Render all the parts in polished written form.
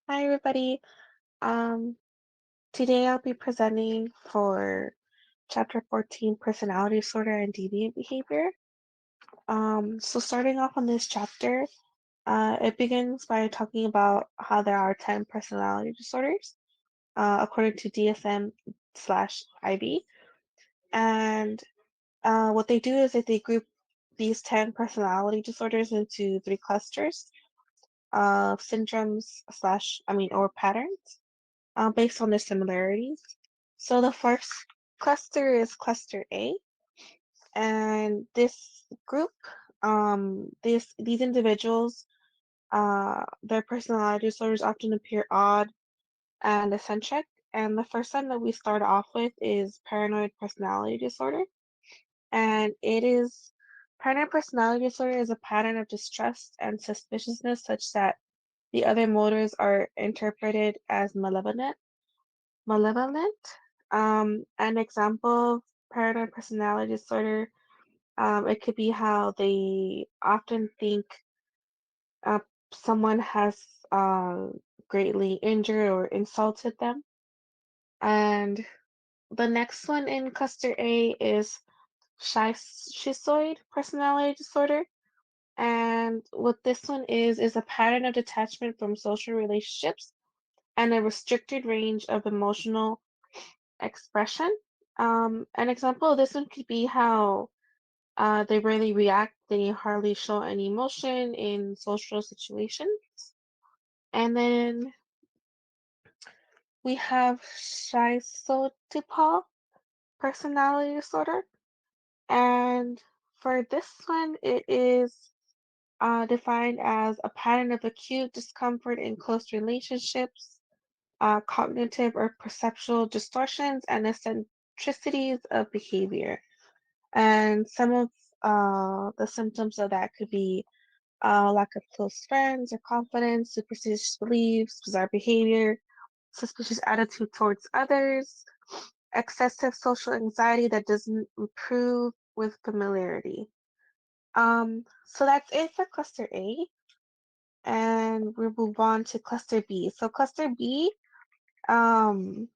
Hi, everybody. Um, Today I'll be presenting for Chapter 14, Personality Disorder and Deviant Behavior. So starting off on this chapter, it begins by talking about how there are 10 personality disorders, according to DSM/IB. And what they do is that they group these 10 personality disorders into three clusters of syndromes or patterns based on their similarities. So the first cluster is cluster A, and this group, these individuals, their personality disorders often appear odd and eccentric. And the first one that we start off with is paranoid personality disorder, and paranoid personality disorder is a pattern of distrust and suspiciousness such that the other motors are interpreted as malevolent. An example of paranoid personality disorder, it could be how they often think uh, someone has greatly injured or insulted them. And the next one in cluster A is schizoid personality disorder. And what this one is a pattern of detachment from social relationships and a restricted range of emotional expression. An example of this one could be how they rarely react, they hardly show any emotion in social situations. And then we have schizotypal personality disorder. And for this one, it is defined as a pattern of acute discomfort in close relationships, cognitive or perceptual distortions, and eccentricities of behavior. And some of the symptoms of that could be lack of close friends or confidence, superstitious beliefs, bizarre behavior, suspicious attitude towards others, excessive social anxiety that doesn't improve with familiarity. So that's it for cluster A, and we'll move on to cluster B. So cluster B, um,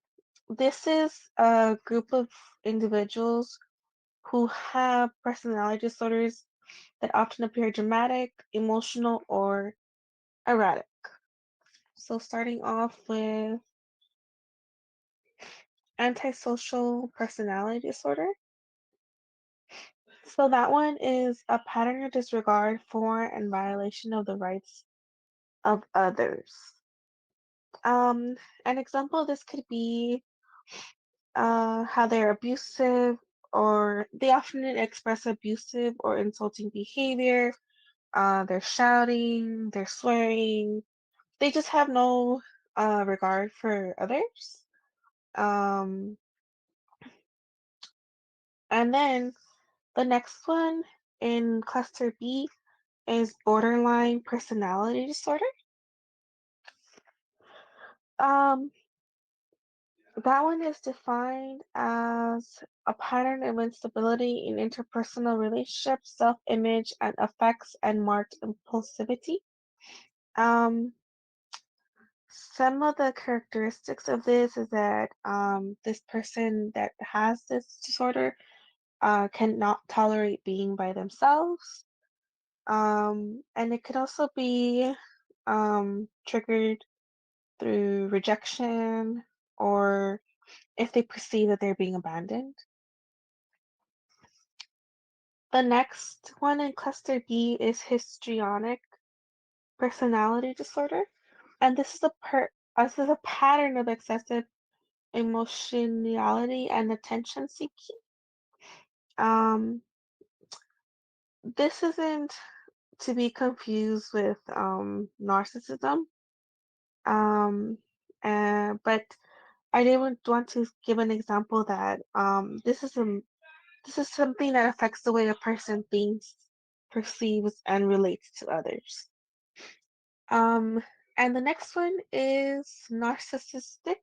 this is a group of individuals who have personality disorders that often appear dramatic, emotional, or erratic. So starting off with antisocial personality disorder. So that one is a pattern of disregard for and violation of the rights of others. Um, an example of this could be how they're abusive, or they often express abusive or insulting behavior. They're shouting, they're swearing. They just have no regard for others. Um, and then the next one in cluster B is borderline personality disorder. Um, that one is defined as a pattern of instability in interpersonal relationships, self-image, and affects and marked impulsivity. Um, some of the characteristics of this is that this person that has this disorder cannot tolerate being by themselves. And it could also be triggered through rejection or if they perceive that they're being abandoned. The next one in cluster B is histrionic personality disorder, and this is a pattern of excessive emotionality and attention seeking. Um, this isn't to be confused with narcissism. Um, but I did want to give an example that this is something that affects the way a person thinks, perceives, and relates to others. Um, and the next one is narcissistic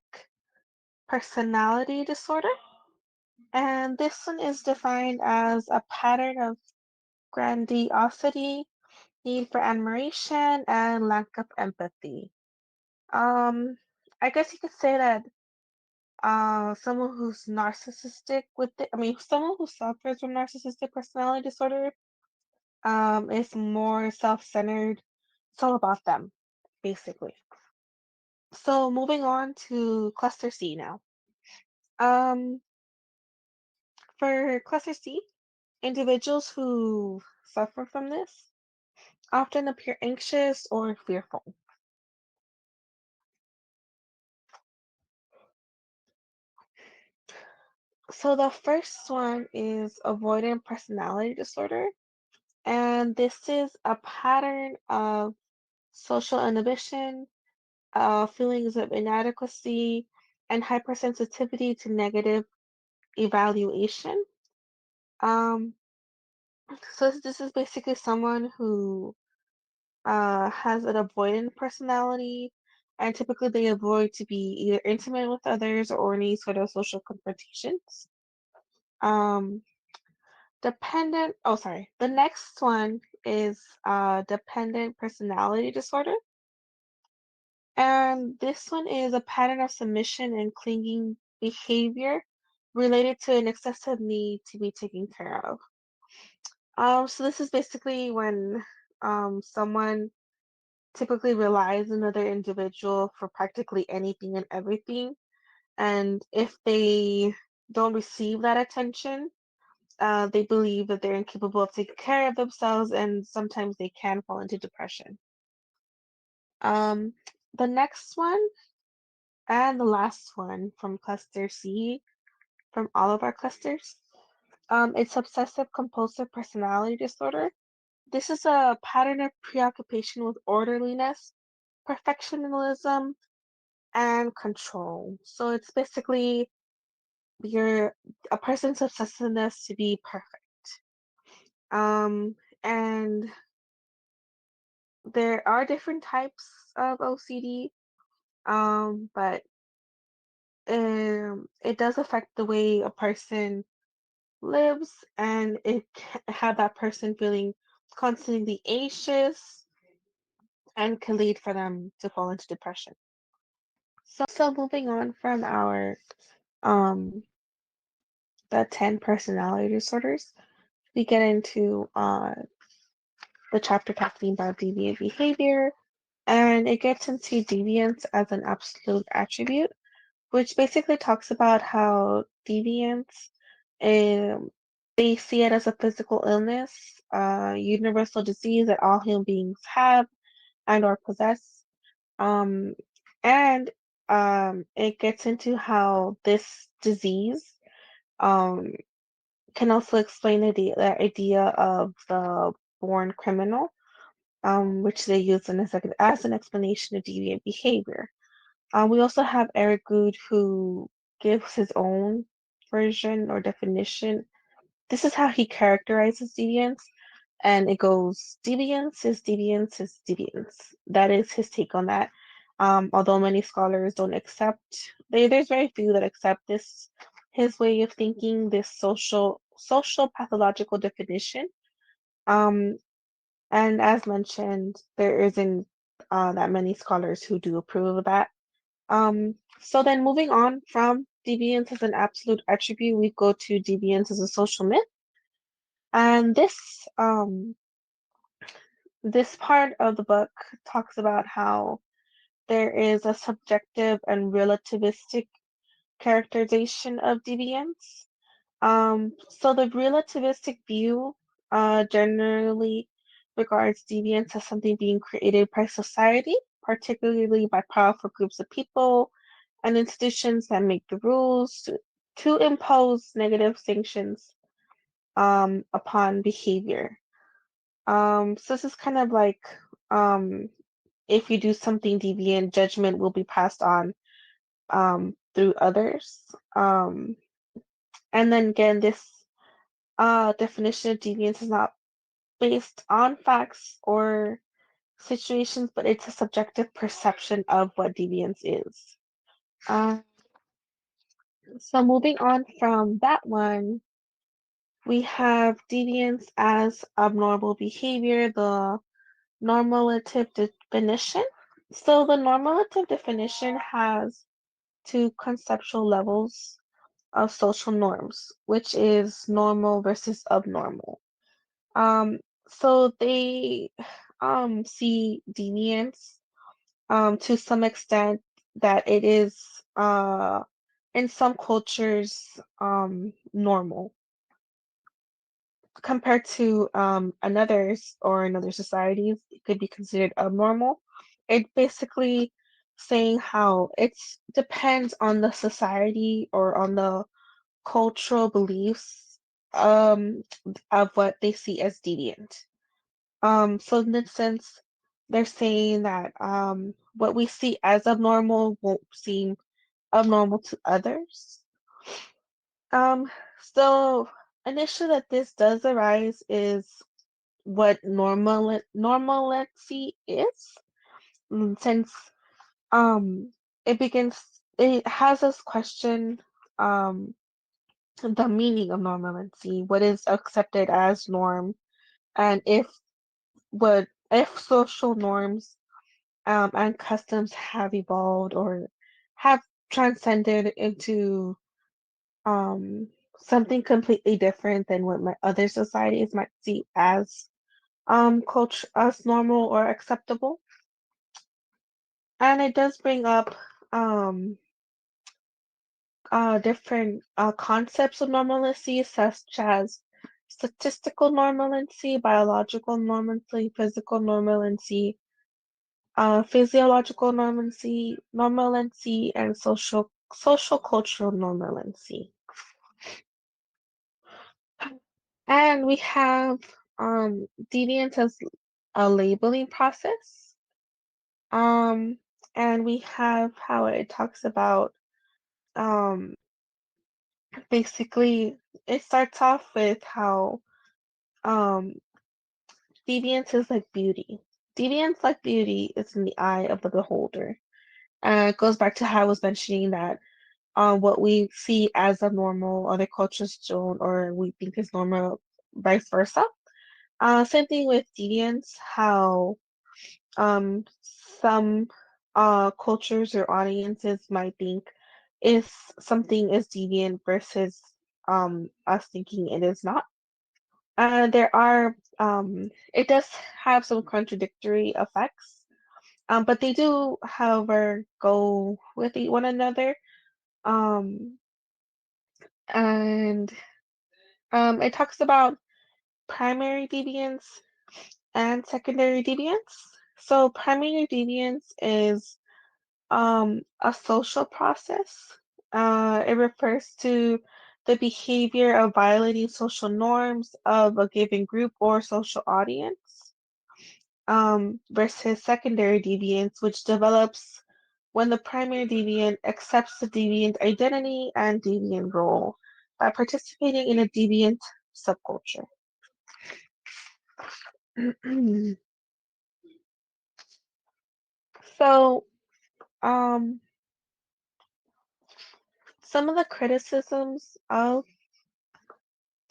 personality disorder. And this one is defined as a pattern of grandiosity, need for admiration, and lack of empathy. Um, I guess you could say that someone who's narcissistic someone who suffers from narcissistic personality disorder is more self-centered. It's all about them, basically. So moving on to cluster C now. Um, for cluster C, individuals who suffer from this often appear anxious or fearful. So the first one is avoidant personality disorder, and this is a pattern of social inhibition, feelings of inadequacy, and hypersensitivity to negative evaluation. Um, so this is basically someone who has an avoidant personality, and typically they avoid to be either intimate with others or any sort of social confrontations. Um, the next one is dependent personality disorder. And this one is a pattern of submission and clinging behavior related to an excessive need to be taken care of. So this is basically when someone typically relies on another individual for practically anything and everything. And if they don't receive that attention, they believe that they're incapable of taking care of themselves, and sometimes they can fall into depression. Um, the next one and the last one from cluster C, from all of our clusters, it's obsessive compulsive personality disorder. This is a pattern of preoccupation with orderliness, perfectionism, and control. So it's basically your a person's obsessiveness to be perfect. And there are different types of OCD, but it does affect the way a person lives, and it can have that person feeling constantly anxious and can lead for them to fall into depression. So moving on from our um the 10 personality disorders, we get into the chapter talking about deviant behavior, and it gets into deviance as an absolute attribute, which basically talks about how deviance, um, they see it as a physical illness, universal disease that all human beings have and or possess. Um, and it gets into how this disease um, can also explain the idea of the born criminal, which they use as an explanation of deviant behavior. We also have Eric Good, who gives his own version or definition. This is how he characterizes deviance, and it goes deviance is deviance is deviance. That is his take on that. Although many scholars don't accept, there's very few that accept this his way of thinking, this social pathological definition. Um, and as mentioned, there isn't that many scholars who do approve of that. So then moving on from deviance as an absolute attribute, we go to deviance as a social myth. And this part of the book talks about how there is a subjective and relativistic characterization of deviance. So the relativistic view generally regards deviance as something being created by society, particularly by powerful groups of people and institutions that make the rules to impose negative sanctions upon behavior. So this is kind of like if you do something deviant, judgment will be passed on through others. And then again, this definition of deviance is not based on facts or situations, but it's a subjective perception of what deviance is. Uh, so moving on from that one, we have deviance as abnormal behavior, the normative definition. So the normative definition has two conceptual levels of social norms, which is normal versus abnormal. Um, so they see deviance to some extent that it is in some cultures normal compared to another's or another societies, it could be considered abnormal. It basically saying how it's depends on the society or on the cultural beliefs of what they see as deviant. So in this sense, they're saying that what we see as abnormal won't seem abnormal to others. Um, so an issue that this does arise is what normalcy is, since um it has us question um the meaning of normalcy, what is accepted as norm, and if social norms and customs have evolved or have transcended into um, something completely different than what my other societies might see as culture as normal or acceptable. And it does bring up um, different concepts of normalcy, such as statistical normalcy, biological normalcy, physical normalcy, physiological normalcy, and social cultural normalcy. And we have deviance as a labeling process. Um, and we have how it talks about um, basically it starts off with how um, deviance is like beauty. Deviance, like beauty, is in the eye of the beholder. And it goes back to how I was mentioning that what we see as abnormal, other cultures don't, or we think is normal, vice versa. Same thing with deviance, how some cultures or audiences might think if something is deviant versus us thinking it is not. There are it does have some contradictory effects, but they do, however, go with one another. Um, and it talks about primary deviance and secondary deviance. So primary deviance is a social process. It refers to the behavior of violating social norms of a given group or social audience, versus secondary deviance, which develops when the primary deviant accepts the deviant identity and deviant role by participating in a deviant subculture. So, um, some of the criticisms of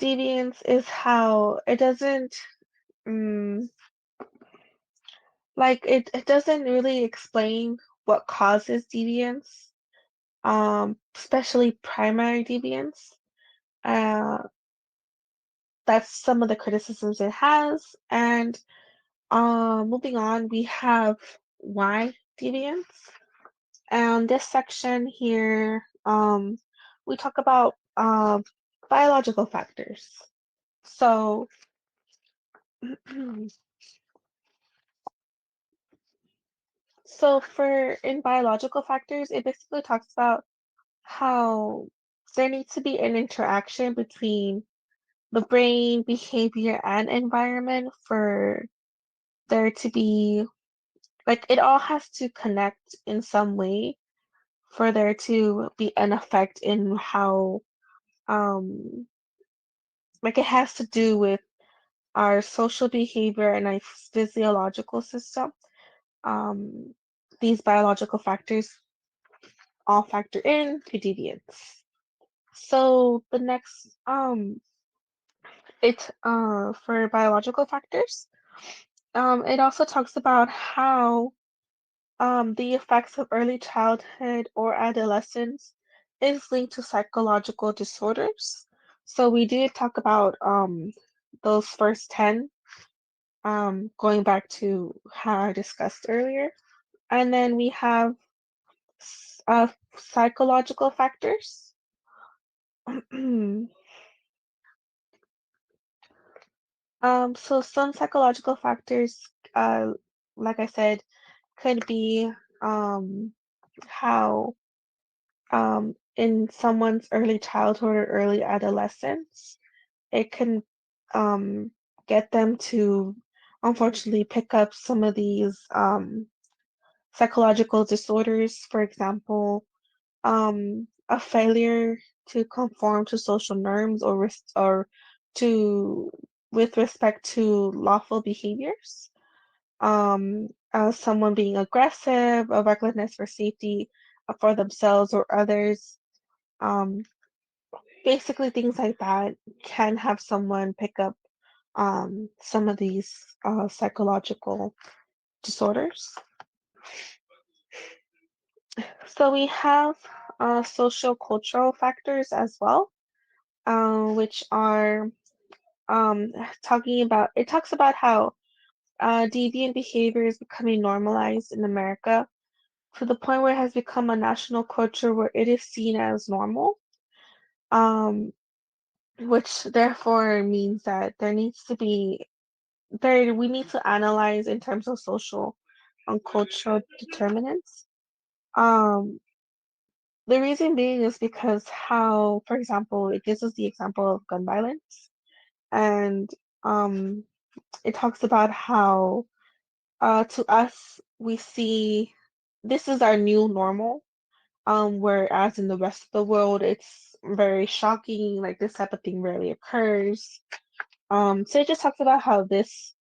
deviance is how it doesn't, mm, it doesn't really explain what causes deviance, especially primary deviance. Uh, that's some of the criticisms it has. And moving on, we have why deviance. And this section here, we talk about biological factors. So, so for in biological factors, it basically talks about how there needs to be an interaction between the brain, behavior, and environment for there to be like it all has to connect in some way for there to be an effect in how um like it has to do with our social behavior and our physiological system. Um, these biological factors all factor in to deviance. So the next it for biological factors, it also talks about how The effects of early childhood or adolescence is linked to psychological disorders. So we did talk about those first 10, going back to how I discussed earlier. And then we have psychological factors. So some psychological factors, like I said, could be how in someone's early childhood or early adolescence, it can um, get them to unfortunately pick up some of these psychological disorders. For example, a failure to conform to social norms or to with respect to lawful behaviors. Someone being aggressive, a recklessness for safety for themselves or others. Um, Basically, things like that can have someone pick up some of these psychological disorders. So we have social cultural factors as well, which are talking about, it talks about how deviant behavior is becoming normalized in America to the point where it has become a national culture where it is seen as normal, um, which therefore means that there needs to be there we need to analyze in terms of social and cultural determinants. Um, the reason being is because how, for example, it gives us the example of gun violence, and um, it talks about how to us we see this is our new normal, whereas in the rest of the world it's very shocking, like this type of thing rarely occurs. So it just talks about how this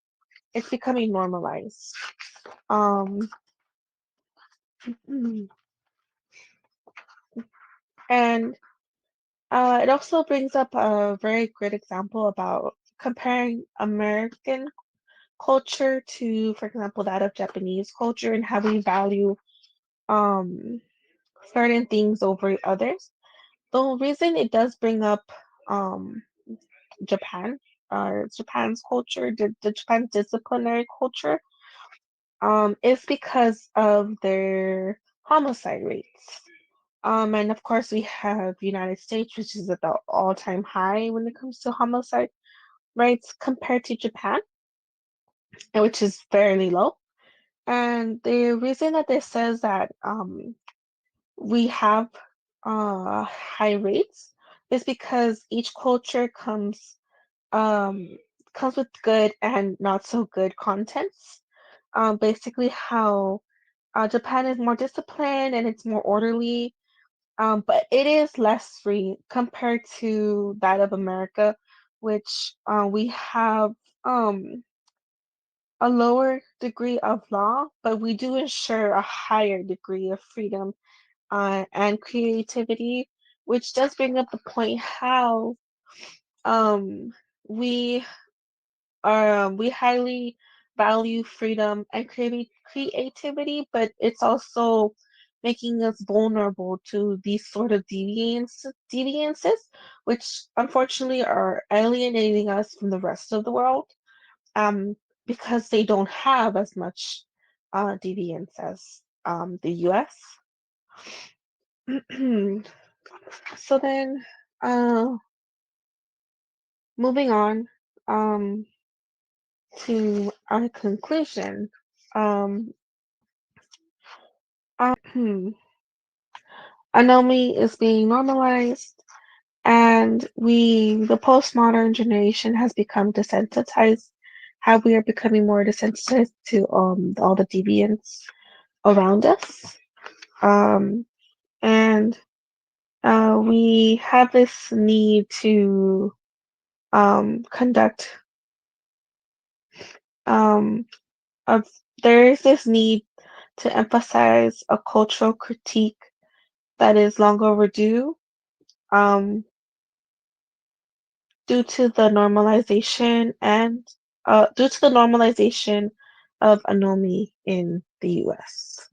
it's becoming normalized. Um, and it also brings up a very great example about comparing American culture to, for example, that of Japanese culture and how we value um, certain things over others. The reason it does bring up um, Japan, Japan's culture, the Japan's disciplinary culture, is because of their homicide rates. And of course, we have United States, which is at the all-time high when it comes to homicide rates compared to Japan, and which is fairly low. And the reason that this says that we have high rates is because each culture um, comes with good and not so good contents. Basically, how Japan is more disciplined and it's more orderly, but it is less free compared to that of America, which we have a lower degree of law, but we do ensure a higher degree of freedom and creativity, which does bring up the point how um, we we highly value freedom and creativity, but it's also making us vulnerable to these sort of deviances, which unfortunately are alienating us from the rest of the world, um, because they don't have as much deviance as the US. So then, uh, moving on um, to our conclusion. Um, Anomie is being normalized, and the postmodern generation has become desensitized. How we are becoming more desensitized to all the deviance around us, and we have this need to conduct um, of there is this need to emphasize a cultural critique that is long overdue, um, due to the normalization and due to the normalization of anomie in the U.S.